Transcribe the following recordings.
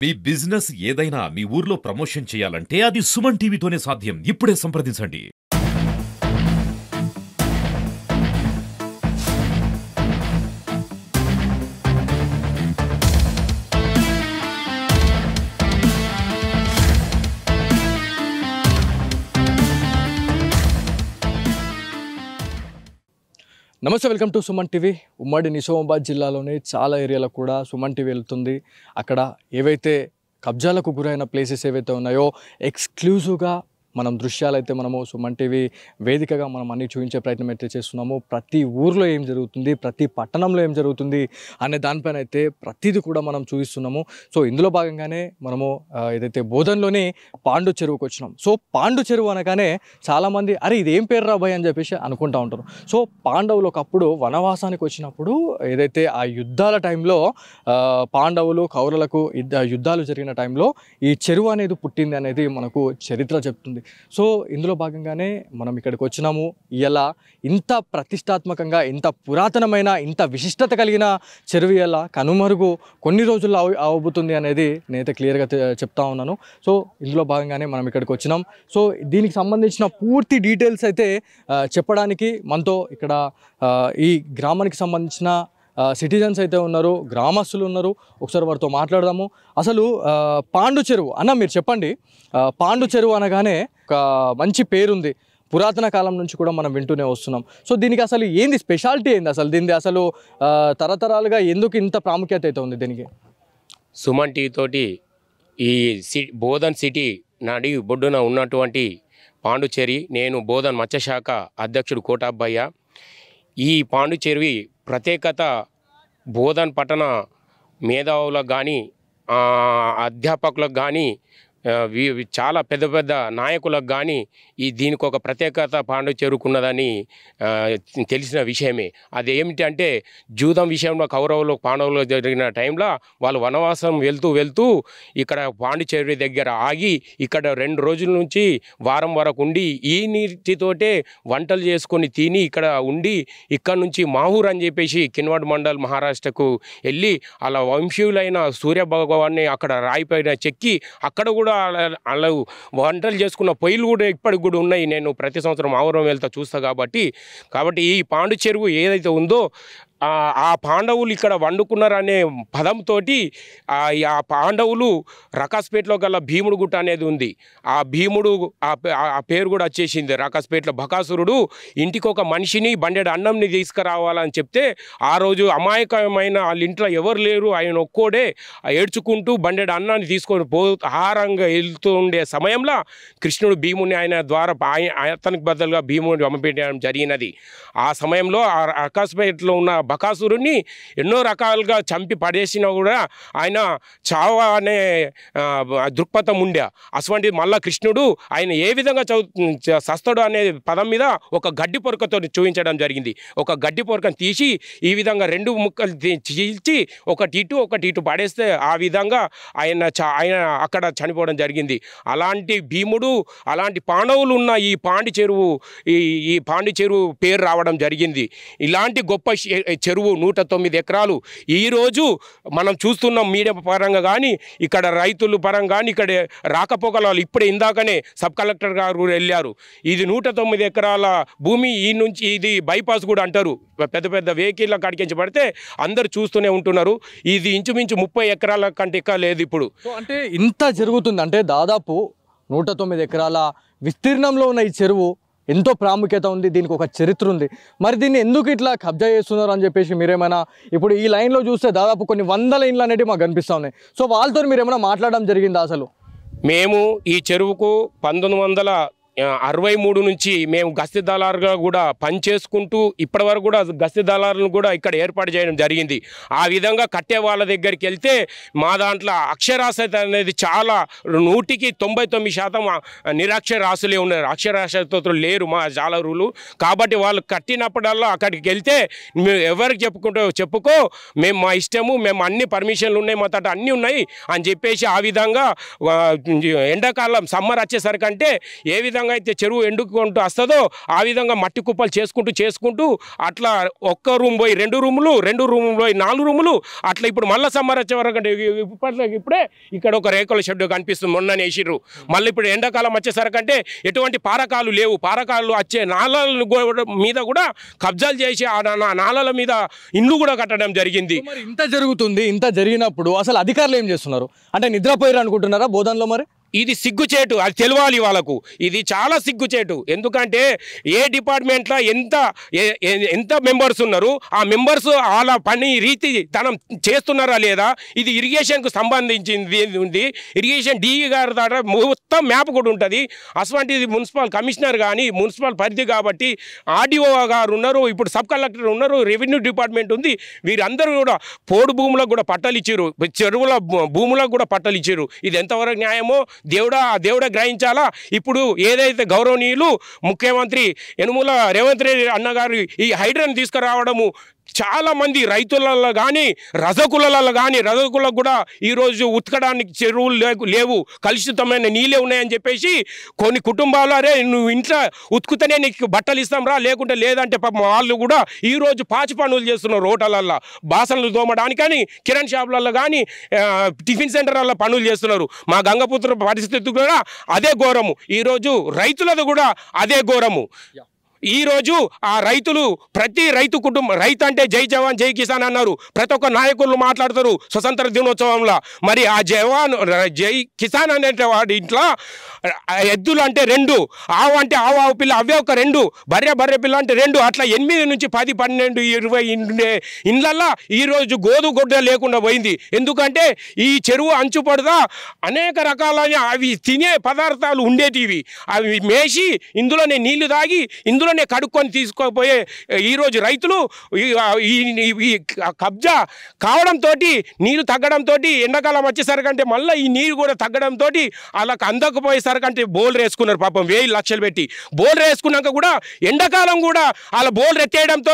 మీ business ఏదైనా మీ ఊర్లో promotion చేయాలంటే అది సుమన్ టీవీతోనే సాధ్యం. ఇప్పుడే సంప్రదించండి. నమస్తే, వెల్కమ్ టు సుమన్ టీవీ. ఉమ్మడి నిజామాబాద్ జిల్లాలోని చాలా ఏరియాలో కూడా సుమన్ టీవీ వెళ్తుంది. అక్కడ ఏవైతే కబ్జాలకు గురైన ప్లేసెస్ ఏవైతే ఉన్నాయో ఎక్స్క్లూజివ్గా మనం దృశ్యాలైతే మనము సుమన్ టీవీ వేదికగా మనం అన్ని చూపించే ప్రయత్నం అయితే చేస్తున్నాము. ప్రతి ఊర్లో ఏం జరుగుతుంది, ప్రతి పట్టణంలో ఏం జరుగుతుంది అనే దానిపైన అయితే ప్రతిదీ కూడా మనం చూపిస్తున్నాము. సో ఇందులో భాగంగానే మనము ఏదైతే బోధన్లోని పాండు చెరువుకు వచ్చినాం. సో పాండు చెరువు అనగానే చాలామంది అరే ఇదేం పేరు రా భయ్ అని చెప్పేసి అనుకుంటా ఉంటారు. సో పాండవులు ఒకప్పుడు వనవాసానికి వచ్చినప్పుడు ఏదైతే ఆ యుద్ధాల టైంలో పాండవులు కౌరవులకు యుద్ధాలు జరిగిన టైంలో ఈ చెరువు అనేది పుట్టింది అనేది మనకు చరిత్ర చెప్తుంది. సో ఇందులో భాగంగానే మనం ఇక్కడికి వచ్చినాము. ఇలా ఇంత ప్రతిష్టాత్మకంగా, ఇంత పురాతనమైన, ఇంత విశిష్టత కలిగిన చెరువు ఇలా కనుమరుగు కొన్ని రోజుల్లో అవబోతుంది అనేది నేనైతే క్లియర్గా చెప్తా ఉన్నాను. సో ఇందులో భాగంగానే మనం ఇక్కడికి వచ్చినాం. సో దీనికి సంబంధించిన పూర్తి డీటెయిల్స్ అయితే చెప్పడానికి మనతో ఇక్కడ ఈ గ్రామానికి సంబంధించిన సిటిజన్స్ అయితే ఉన్నారు, గ్రామస్తులు ఉన్నారు. ఒకసారి వారితో మాట్లాడదాము. అసలు పాండు చెరువు అన్న మీరు చెప్పండి. పాండు చెరువు అనగానే ఒక మంచి పేరుంది, పురాతన కాలం నుంచి కూడా మనం వింటూనే వస్తున్నాం. సో దీనికి అసలు ఏంది స్పెషాలిటీ ఏంది, అసలు దీనిది అసలు తరతరాలుగా ఎందుకు ఇంత ప్రాముఖ్యత అయితే ఉంది దీనికి? సుమన్ టీవీ తోటి ఈ బోధన్ సిటీ నడి బొడ్డున ఉన్నటువంటి పాండుచేరి, నేను బోధన్ మత్స్యశాఖ అధ్యక్షుడు కోటాబ్బయ్య. ఈ పాండుచేరి ప్రత్యేకత బోధన్ పట్టణ మేధావులకు కానీ అధ్యాపకులకు కానీ చాలా పెద్ద పెద్ద నాయకులకు కానీ దీనికి ఒక ప్రత్యేకత పాండు చేరుకున్నదని తెలిసిన విషయమే. అది ఏమిటంటే జూదం విషయంలో కౌరవులు పాండవులు జరిగిన టైంలో వాళ్ళు వనవాసం వెళ్తూ ఇక్కడ పాండిచేరి దగ్గర ఆగి ఇక్కడ 2 రోజుల నుంచి వారం వరకు ఉండి ఈ నీటితోటే వంటలు చేసుకొని తిని ఇక్కడ ఉండి ఇక్కడ నుంచి మాహూర్ అని చెప్పేసి కిన్వాడ్ మండల్ మహారాష్ట్రకు వెళ్ళి అలా వంశీయులైన సూర్య భగవాన్ని అక్కడ రాయిపైన చెక్కి అక్కడ కూడా అలా వంటలు చేసుకున్న పొయ్యిలు కూడా ఇప్పటికి కూడా ఉన్నాయి. నేను ప్రతి సంవత్సరం ఆవరం వెళ్తా చూస్తా కాబట్టి ఈ పాండు చెరువు ఏదైతే ఉందో ఆ పాండవులు ఇక్కడ వండుకున్నారనే పదంతో ఆ పాండవులు రకాస్పేటలో గల భీముడు గుట్ట అనేది ఉంది. ఆ భీముడు ఆ పేరు కూడా వచ్చేసింది. రకాస్పేటలో బకాసురుడు ఇంటికి ఒక మనిషిని బండెడు అన్నంని తీసుకురావాలని చెప్తే ఆ రోజు అమాయకమైన వాళ్ళ ఇంట్లో ఎవరు లేరు, ఆయన ఒక్కోడే ఏడ్చుకుంటూ బండెడు అన్నాన్ని తీసుకొని ఆహారంగా వెళ్తూ ఉండే సమయంలో కృష్ణుడు భీముని ఆయన ద్వారా అతనికి బదులుగా భీముడిని పంపించడం జరిగినది. ఆ సమయంలో ఆ రకాస్పేటలో ఉన్న బకాసురుణ్ణి ఎన్నో రకాలుగా చంపి పడేసినా కూడా ఆయన చావ అనే దృక్పథం ఉండే. అటువంటి మళ్ళా కృష్ణుడు ఆయన ఏ విధంగా సస్తాడు అనే పదం మీద ఒక గడ్డి పొరకతో చూపించడం జరిగింది. ఒక గడ్డి పొరకను తీసి ఈ విధంగా 2 ముక్కలు చీల్చి ఒకటి ఇటు పడేస్తే ఆ విధంగా ఆయన అక్కడ చనిపోవడం జరిగింది. అలాంటి భీముడు, అలాంటి పాండవులు ఉన్న ఈ పాండి చెరువు పేరు రావడం జరిగింది. ఇలాంటి గొప్ప చెరువు 109 ఎకరాలు ఈరోజు మనం చూస్తున్నాం. మీడియా పరంగా కానీ ఇక్కడ రైతుల పరంగా కానీ ఇక్కడ రాకపోకల వాళ్ళు ఇప్పుడే ఇందాకనే సబ్ కలెక్టర్ గారు వెళ్ళారు. ఇది 109 ఎకరాల భూమి. ఈ నుంచి ఇది బైపాస్ కూడా అంటారు. పెద్ద పెద్ద వెహికల్ కడికించి పడితే అందరు చూస్తూనే ఉంటున్నారు. ఇది ఇంచుమించు 30 ఎకరాల కంటే ఎక్కువ లేదు ఇప్పుడు. అంటే ఇంత జరుగుతుంది అంటే దాదాపు 109 ఎకరాల విస్తీర్ణంలో ఉన్న ఈ చెరువు ఎంతో ప్రాముఖ్యత ఉంది, దీనికి ఒక చరిత్ర ఉంది. మరి దీన్ని ఎందుకు ఇట్లా కబ్జా చేస్తున్నారు అని చెప్పేసి మీరేమైనా ఇప్పుడు ఈ లైన్లో చూస్తే దాదాపు కొన్ని 100 ఇండ్లు అనేవి మాకు కనిపిస్తూ ఉన్నాయి. సో వాళ్ళతో మీరు ఏమైనా మాట్లాడడం జరిగిందా? అసలు మేము ఈ చెరువుకు 1963 నుంచి మేము గస్తీదారులుగా కూడా పనిచేసుకుంటూ ఇప్పటి వరకు కూడా గస్తీదారులను కూడా ఇక్కడ ఏర్పాటు చేయడం జరిగింది. ఆ విధంగా కట్టే వాళ్ళ దగ్గరికి వెళ్తే మా దాంట్లో అక్షరాస్యత అనేది చాలా 99% నిరక్షరాస్యులే ఉన్నారు. అక్షరాస్యతలు లేరు మా జాలరులు. కాబట్టి వాళ్ళు కట్టినప్పుడల్లా అక్కడికి వెళ్తే మేము ఎవరికి చెప్పుకో మేము మా ఇష్టము, మేము అన్ని పర్మిషన్లు ఉన్నాయి, మా తట అన్నీ ఉన్నాయి అని చెప్పేసి ఆ విధంగా ఎండాకాలం సమ్మర్ వచ్చేసరికంటే ఏ విధంగా విధంగా అయితే చెరువు ఎండుకుంటూ వస్తుందో ఆ విధంగా మట్టి కుప్పలు చేసుకుంటూ అట్లా ఒక్క రూమ్ పోయి 2 రూములు 2 రూములు పోయి 4 రూములు అట్లా ఇప్పుడు మళ్ళీ సమ్మర్ వచ్చే వరకు అంటే ఇప్పుడే ఇక్కడ ఒక రేకుల షెడ్ కనిపిస్తుంది, మొన్న వేసిర్రు. మళ్ళీ ఇప్పుడు ఎండాకాలం వచ్చేసరికి అంటే ఎటువంటి పారకాలు లేవు, పారకాలు వచ్చే నాళాల మీద కూడా కబ్జాలు చేసి ఆ నాళాల మీద ఇండ్లు కూడా కట్టడం జరిగింది. మరి ఇంత జరుగుతుంది, ఇంత జరిగినప్పుడు అసలు అధికారులు ఏం చేస్తున్నారు? అంటే నిద్రపోయారు అనుకుంటున్నారా బోధనలో? మరి ఇది సిగ్గుచేటు, అది తెలియాలి వాళ్ళకు. ఇది చాలా సిగ్గుచేటు. ఎందుకంటే ఏ డిపార్ట్మెంట్లో ఎంత మెంబర్స్ ఉన్నారు, ఆ మెంబర్స్ వాళ్ళ పని రీతి తనం చేస్తున్నారా లేదా, ఇది ఇరిగేషన్కు సంబంధించింది ఉంది. ఇరిగేషన్ డిఈ గారి ద్వారా మొత్తం మ్యాప్ కూడా ఉంటుంది. అటువంటిది మున్సిపల్ కమిషనర్ కానీ మున్సిపల్ పరిధి కాబట్టి ఆర్డీఓ గారు ఉన్నారు, ఇప్పుడు సబ్ కలెక్టర్ ఉన్నారు, రెవెన్యూ డిపార్ట్మెంట్ ఉంది. వీరందరూ కూడా పోడు భూములకు కూడా పట్టాలు ఇచ్చారు, చెరువుల భూములకు కూడా పట్టాలు ఇచ్చారు. ఇది ఎంతవరకు న్యాయమో దేవుడా గ్రహించాలా. ఇప్పుడు ఏదైతే గౌరవనీయులు ముఖ్యమంత్రి యనుమల రేవంత్ రెడ్డి అన్నగారు ఈ హైడ్రాని తీసుకురావడము చాలా మంది రైతులలో కానీ రజకులలో కానీ రజకులకు కూడా ఈరోజు ఉతకడానికి చెరువులు లేవు, కలుషితమైన నీళ్ళే ఉన్నాయని చెప్పేసి కొన్ని కుటుంబాలు అరే నువ్వు ఇంట్లో ఉతుకుతేనే నీకు బట్టలు ఇస్తాం రా, లేకుంటే లేదంటే పాపం వాళ్ళు కూడా ఈరోజు పాచి పనులు చేస్తున్నారు. హోటళ్ళల్లో బాసనలు తోమడానికి కానీ కిరాణ్ షాపులలో కానీ టిఫిన్ సెంటర్లలో పనులు చేస్తున్నారు. మా గంగపుత్ర పరిస్థితి కూడా అదే ఘోరము, ఈరోజు రైతులది కూడా అదే ఘోరము. ఈరోజు ఆ రైతులు ప్రతి రైతు కుటుంబం, రైతు అంటే జై జవాన్ జై కిసాన్ అన్నారు, ప్రతి ఒక్క నాయకులు మాట్లాడతారు స్వతంత్ర దినోత్సవంలో. మరి ఆ జవాన్ జై కిసాన్ అనే వాడి ఇంట్లో ఎద్దులు అంటే 2, ఆవు అంటే ఆవు పిల్ల అవే ఒక 2, బర్రె పిల్ల అంటే 2, అట్లా 8 నుంచి 10, 12, 20 ఇండ్లల్లో ఈరోజు గొడ్డ లేకుండా పోయింది. ఎందుకంటే ఈ చెరువు అంచు పడదా అనేక రకాలైన అవి తినే పదార్థాలు ఉండేటివి, అవి మేసి ఇందులోనే నీళ్లు తాగి ఇందులోనే కడుక్కొని తీసుకోపోయే ఈరోజు రైతులు ఈ కబ్జా కావడంతో నీరు తగ్గడంతో ఎండాకాలం వచ్చేసరికంటే మళ్ళీ ఈ నీరు కూడా తగ్గడంతో అలా అందకపోయేసరికంటే బోల్ వేసుకున్నారు పాపం 1000 లక్షలు పెట్టి. బోల్ వేసుకున్నాక కూడా ఎండాకాలం కూడా అలా బోల్ ఎత్తేయడంతో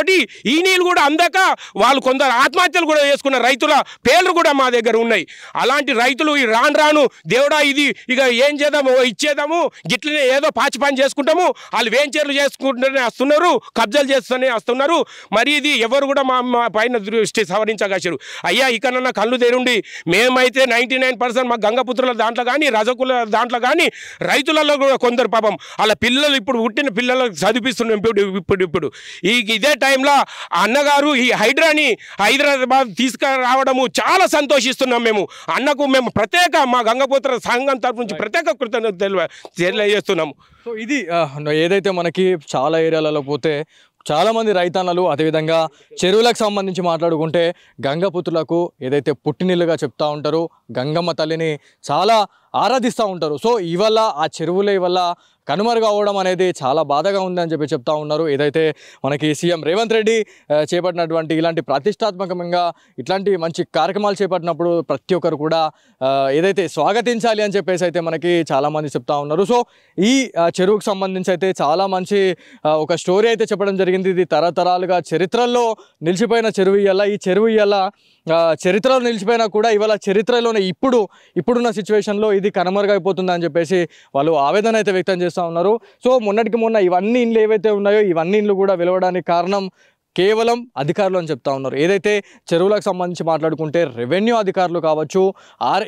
ఈ నీళ్ళు కూడా అందక వాళ్ళు కొందరు ఆత్మహత్యలు కూడా చేసుకున్న రైతుల పేర్లు కూడా మా దగ్గర ఉన్నాయి. అలాంటి రైతులు ఈ రాను దేవుడా ఇది ఇక ఏం చేద్దాము ఇచ్చేద్దాము గిట్లనే ఏదో పాచి పని చేసుకుంటాము, వాళ్ళు వేంచర్లు చేసుకుంటూనే వస్తున్నారు, కబ్జాలు చేస్తూనే వస్తున్నారు. మరి ఇది ఎవరు కూడా మా పైన దృష్టి సవరించగలరు. అయ్యా ఇకనన్నా కళ్ళు తెరుండి, మేమైతే 99% మా గంగపుత్రుల దాంట్లో కానీ రజకుల దాంట్లో కానీ రైతులలో కూడా కొందరు పాపం వాళ్ళ పిల్లలు ఇప్పుడు పుట్టిన పిల్లలకు చదివిస్తున్నాం. ఇప్పుడు ఇదే టైంలో అన్నగారు ఈ హైడ్రాని హైదరాబాద్ తీసుకురావడము చాలా సంతోషిస్తున్నాం. మేము ప్రత్యేక మా గంగపుత్ర సంఘం తరఫు నుంచి ప్రత్యేక కృతజ్ఞతలు తెలియజేస్తున్నాము. సో ఇది ఏదైతే మనకి చాలా ఏరియాలలో పోతే చాలామంది రైతన్నలు అదేవిధంగా చెరువులకు సంబంధించి మాట్లాడుకుంటే గంగపుత్రులకు ఏదైతే పుట్టినిల్లుగా చెప్తూ ఉంటారో గంగమ్మ తల్లిని చాలా ఆరాధిస్తూ ఉంటారు. సో ఇవల్ల ఆ చెరువులే వల్ల కనుమరుగవడం అనేది చాలా బాధగా ఉందని చెప్తా ఉన్నారు. ఏదైతే మనకి సీఎం రేవంత్ రెడ్డి చేపట్టినటువంటి ఇలాంటి ప్రతిష్టాత్మకంగా ఇట్లాంటి మంచి కార్యక్రమాలు చేపట్టినప్పుడు ప్రతి ఒక్కరు కూడా ఏదైతే స్వాగతించాలి అని చెప్పేసి అయితే మనకి చాలామంది చెప్తా ఉన్నారు. సో ఈ చెరువుకు సంబంధించి అయితే చాలా మంచి ఒక స్టోరీ అయితే చెప్పడం జరిగింది. ఇది తరతరాలుగా చరిత్రలో నిలిచిపోయిన చెరువు ఇయ్యాల. ఈ చెరువు ఇయ్యాల చరిత్రలో నిలిచిపోయినా కూడా ఇవాళ చరిత్రలోనే ఇప్పుడున్న సిచ్యువేషన్లో ఇది కనుమరుగైపోతుంది అని చెప్పేసి వాళ్ళు ఆవేదన అయితే వ్యక్తం చేస్తూ ఉన్నారు. సో మొన్నటికి మొన్న ఇవన్నీ ఇండ్లు ఏవైతే ఉన్నాయో ఇవన్నీ ఇండ్లు కూడా వెలవడానికి కారణం కేవలం అధికారులు అని చెప్తా ఉన్నారు. ఏదైతే చెరువులకు సంబంధించి మాట్లాడుకుంటే రెవెన్యూ అధికారులు కావచ్చు,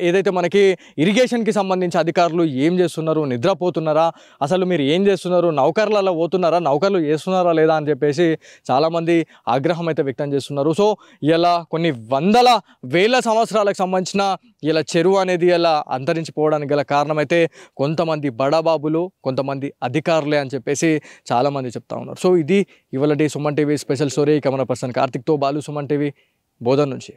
ఏదైతే మనకి ఇరిగేషన్కి సంబంధించి అధికారులు ఏం చేస్తున్నారు, నిద్రపోతున్నారా, అసలు మీరు ఏం చేస్తున్నారు, నౌకర్లలో పోతున్నారా, నౌకర్లు చేస్తున్నారా లేదా అని చెప్పేసి చాలామంది ఆగ్రహం అయితే వ్యక్తం చేస్తున్నారు. సో ఇలా కొన్ని వందల వేల సంవత్సరాలకు సంబంధించిన ఇలా చెరువు అనేది ఇలా అంతరించిపోవడానికి గల కారణం అయితే కొంతమంది బడాబాబులు, కొంతమంది అధికారులే అని చెప్పేసి చాలామంది చెప్తా ఉన్నారు. సో ఇది ఇవాళ Suman TV special story. Camera person కార్తిక్తో బాలు, సుమన్ టీవీ, బోధన్ నుంచి.